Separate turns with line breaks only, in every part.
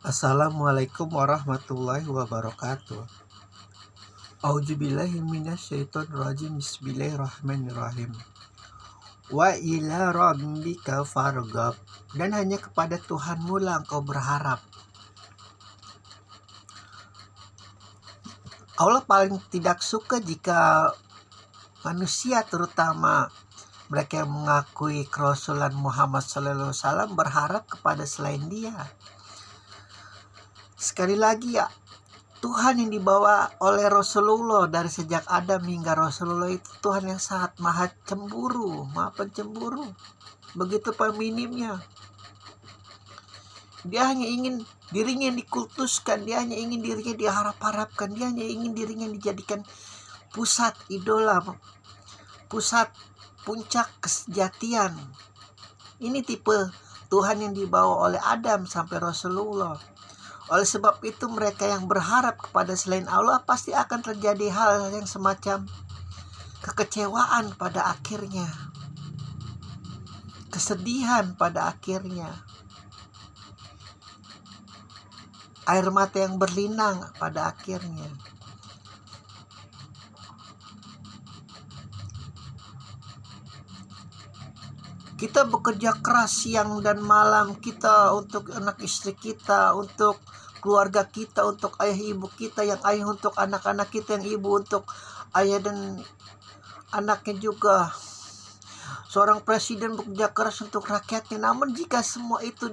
Assalamualaikum warahmatullahi wabarakatuh. Auzubillahi minasyaitonirrajim. Bismillahirrahmanirrahim. Wa ila rabbika farghab. Dan hanya kepada Tuhanmu lah engkau berharap. Allah paling tidak suka jika manusia, terutama mereka yang mengakui kerasulan Muhammad SAW, berharap kepada selain Dia. Sekali lagi ya, Tuhan yang dibawa oleh Rasulullah dari sejak Adam hingga Rasulullah itu Tuhan yang sangat maha cemburu, maha pencemburu. Begitu peminimnya. Dia hanya ingin dirinya yang dikultuskan, dia hanya ingin dirinya diharap-harapkan, dia hanya ingin dirinya dijadikan pusat idola, pusat puncak kesejatian. Ini tipe Tuhan yang dibawa oleh Adam sampai Rasulullah. Oleh sebab itu mereka yang berharap kepada selain Allah pasti akan terjadi hal yang semacam kekecewaan pada akhirnya, kesedihan pada akhirnya, air mata yang berlinang pada akhirnya. Kita bekerja keras siang dan malam kita untuk anak istri kita, untuk keluarga kita, untuk ayah ibu kita, yang ayah untuk anak-anak kita, yang ibu untuk ayah dan anaknya juga. Seorang presiden bekerja keras untuk rakyatnya. Namun jika semua itu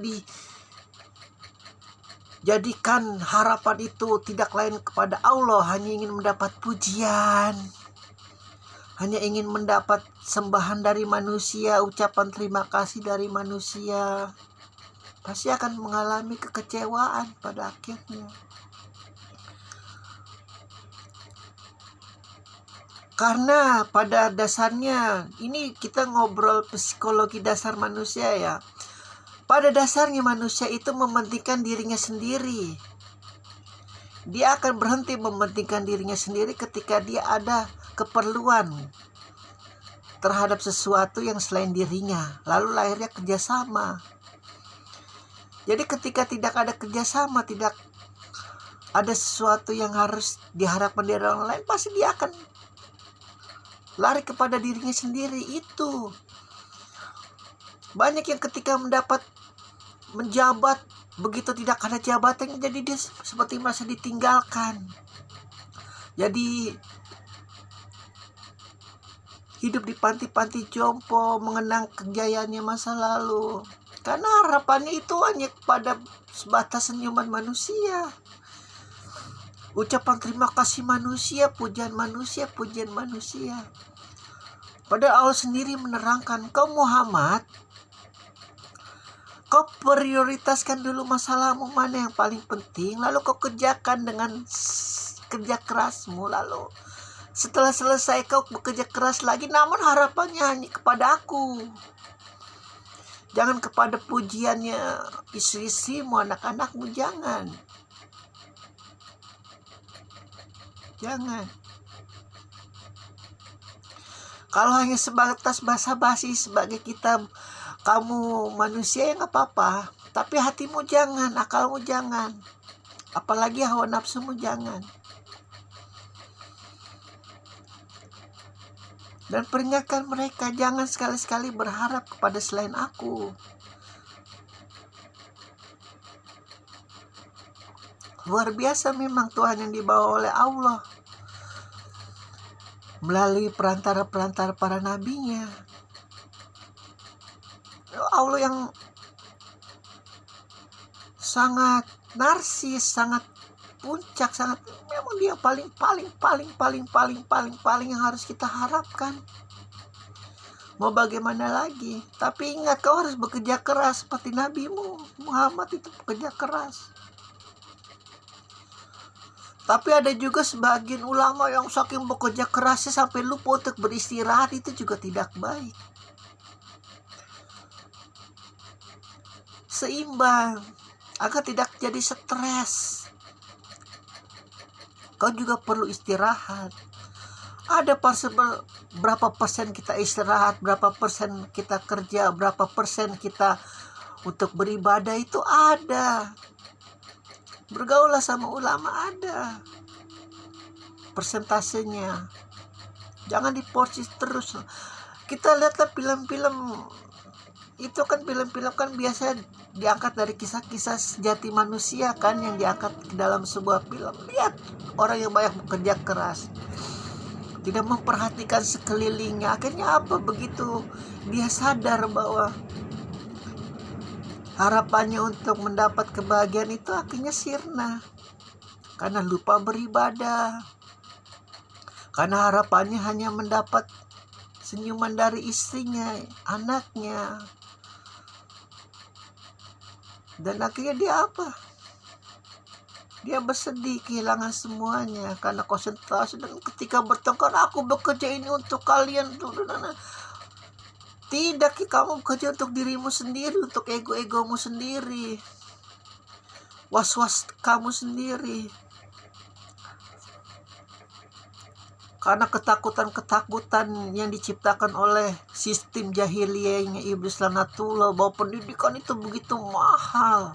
dijadikan harapan itu tidak lain kepada Allah, hanya ingin mendapat pujian, hanya ingin mendapat sembahan dari manusia, ucapan terima kasih dari manusia, pasti akan mengalami kekecewaan pada akhirnya. Karena pada dasarnya, ini kita ngobrol psikologi dasar manusia ya. Pada dasarnya manusia itu mementingkan dirinya sendiri. Dia akan berhenti mementingkan dirinya sendiri ketika dia ada keperluan terhadap sesuatu yang selain dirinya. Lalu lahirnya kerjasama. Jadi ketika tidak ada kerjasama, tidak ada sesuatu yang harus diharapkan dari orang lain, pasti dia akan lari kepada dirinya sendiri. Itu banyak yang ketika mendapat menjabat, begitu tidak ada jabatannya, jadi dia seperti merasa ditinggalkan. Jadi hidup di panti-panti jompo, mengenang kejayaannya masa lalu. Karena harapannya itu hanya pada sebatas senyuman manusia, ucapan terima kasih manusia, pujian manusia, pujian manusia. Padahal Allah sendiri menerangkan, kau Muhammad, kau prioritaskan dulu masalahmu mana yang paling penting, lalu kau kerjakan dengan kerja kerasmu, lalu setelah selesai kau bekerja keras lagi, namun harapannya hanya kepada aku. Jangan kepada pujiannya istri-istrimu, anak-anakmu, jangan. Jangan. Kalau hanya sebatas basa-basi sebagai kita, kamu manusia ya nggak apa-apa, tapi hatimu jangan, akalmu jangan, apalagi hawa nafsumu jangan. Dan peringatkan mereka, jangan sekali-sekali berharap kepada selain aku. Luar biasa memang Tuhan yang dibawa oleh Allah melalui perantara-perantara para nabinya. Allah yang sangat narsis, sangat puncak, sangat, memang dia paling yang harus kita harapkan. Mau bagaimana lagi? Tapi ingat, kau harus bekerja keras seperti nabimu Muhammad itu bekerja keras. Tapi ada juga sebagian ulama yang saking bekerja kerasnya sampai lupa untuk beristirahat, itu juga tidak baik. Seimbang agar tidak jadi stres. Kau juga perlu istirahat. Ada berapa persen kita istirahat, berapa persen kita kerja, berapa persen kita untuk beribadah, itu ada. Bergaullah sama ulama, ada persentasenya. Jangan diporsi terus. Kita lihatlah film-film itu kan, film-film kan biasa diangkat dari kisah-kisah sejati manusia kan, yang diangkat ke dalam sebuah film. Lihat orang yang banyak bekerja keras, tidak memperhatikan sekelilingnya. Akhirnya apa? Begitu dia sadar bahwa harapannya untuk mendapat kebahagiaan itu akhirnya sirna, karena lupa beribadah, karena harapannya hanya mendapat senyuman dari istrinya, anaknya. Dan akhirnya dia apa? Dia bersedih kehilangan semuanya karena konsentrasi. Dan ketika bertengkar, aku bekerja ini untuk kalian. Tidak, kamu bekerja untuk dirimu sendiri, untuk ego-egomu sendiri, was-was kamu sendiri. Karena ketakutan-ketakutan yang diciptakan oleh sistem jahiliyahnya iblis lanatullah, bahwa pendidikan itu begitu mahal,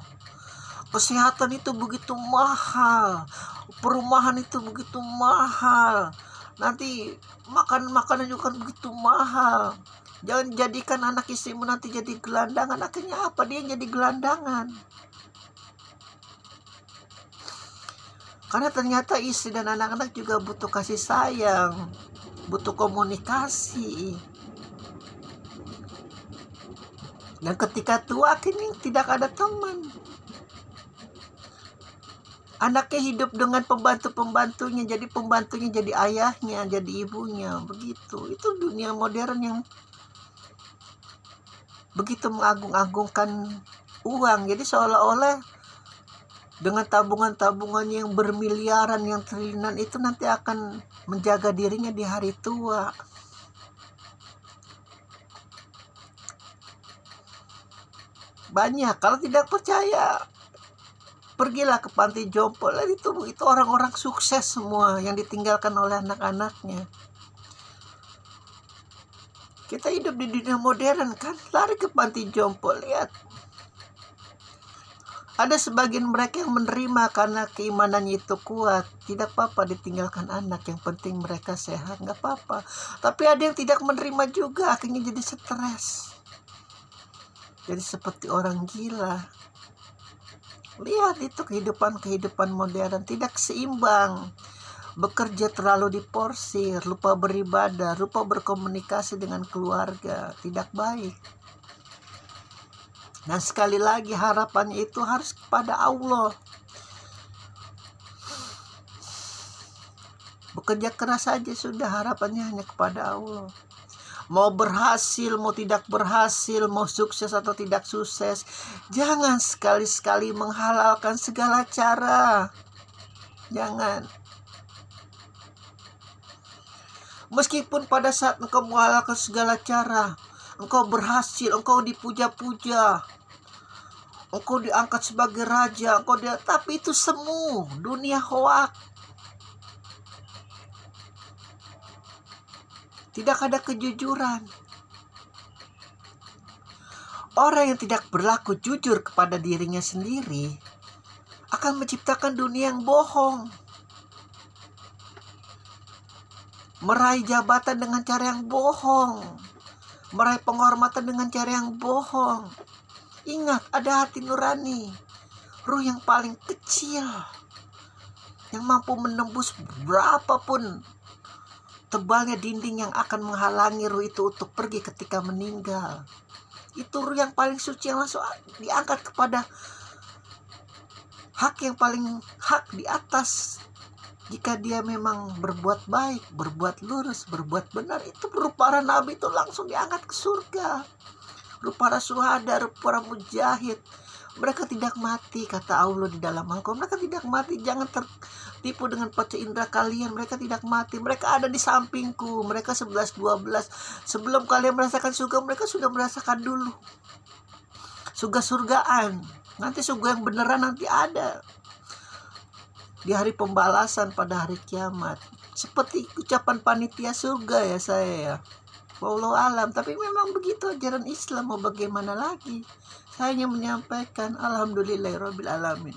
kesehatan itu begitu mahal, perumahan itu begitu mahal, nanti makanan juga begitu mahal. Jangan jadikan anak istrimu nanti jadi gelandangan. Akhirnya apa? Dia jadi gelandangan. Karena ternyata istri dan anak-anak juga butuh kasih sayang, butuh komunikasi. Dan ketika tua akhirnya tidak ada teman. Anaknya hidup dengan pembantu-pembantunya, jadi pembantunya jadi ayahnya, jadi ibunya. Begitu. Itu dunia modern yang begitu mengagung-agungkan uang. Jadi seolah-olah dengan tabungan-tabungan yang bermiliaran, yang triliunan itu nanti akan menjaga dirinya di hari tua. Banyak. Kalau tidak percaya, pergilah ke panti jompo. Itu orang-orang sukses semua yang ditinggalkan oleh anak-anaknya. Kita hidup di dunia modern kan, lari ke panti jompo. Lihat, ada sebagian mereka yang menerima karena keimanannya itu kuat. Tidak apa-apa ditinggalkan anak, yang penting mereka sehat, nggak apa-apa. Tapi ada yang tidak menerima juga, akhirnya jadi stres, jadi seperti orang gila. Lihat itu kehidupan modern tidak seimbang. Bekerja terlalu diporsir, lupa beribadah, lupa berkomunikasi dengan keluarga, tidak baik. Dan sekali lagi harapannya itu harus kepada Allah. Bekerja keras saja sudah, harapannya hanya kepada Allah. Mau berhasil, mau tidak berhasil, mau sukses atau tidak sukses, jangan sekali-sekali menghalalkan segala cara. Jangan. Meskipun pada saat engkau menghalalkan segala cara, engkau berhasil, engkau dipuja-puja, engkau diangkat sebagai raja, tapi itu semu, dunia hoak. Tidak ada kejujuran. Orang yang tidak berlaku jujur kepada dirinya sendiri akan menciptakan dunia yang bohong. Meraih jabatan dengan cara yang bohong, meraih penghormatan dengan cara yang bohong. Ingat, ada hati nurani, ruh yang paling kecil, yang mampu menembus berapapun tebalnya dinding yang akan menghalangi ruh itu untuk pergi ketika meninggal. Itu ruh yang paling suci, yang langsung diangkat kepada hak yang paling hak di atas. Jika dia memang berbuat baik, berbuat lurus, berbuat benar, itu ruh para nabi itu langsung diangkat ke surga. Ruh para syuhada, ruh para mujahid, mereka tidak mati, kata Allah di dalam Al-Quran. Mereka tidak mati. Jangan tertipu dengan panca indera kalian. Mereka tidak mati. Mereka ada di sampingku. Mereka 11-12. Sebelum kalian merasakan surga, mereka sudah merasakan dulu surga-surgaan. Nanti surga yang beneran nanti ada di hari pembalasan pada hari kiamat. Seperti ucapan panitia surga ya saya ya. Wallahu alam. Tapi memang begitu ajaran Islam, mau bagaimana lagi. Saya hanya menyampaikan alhamdulillahirabbil alamin.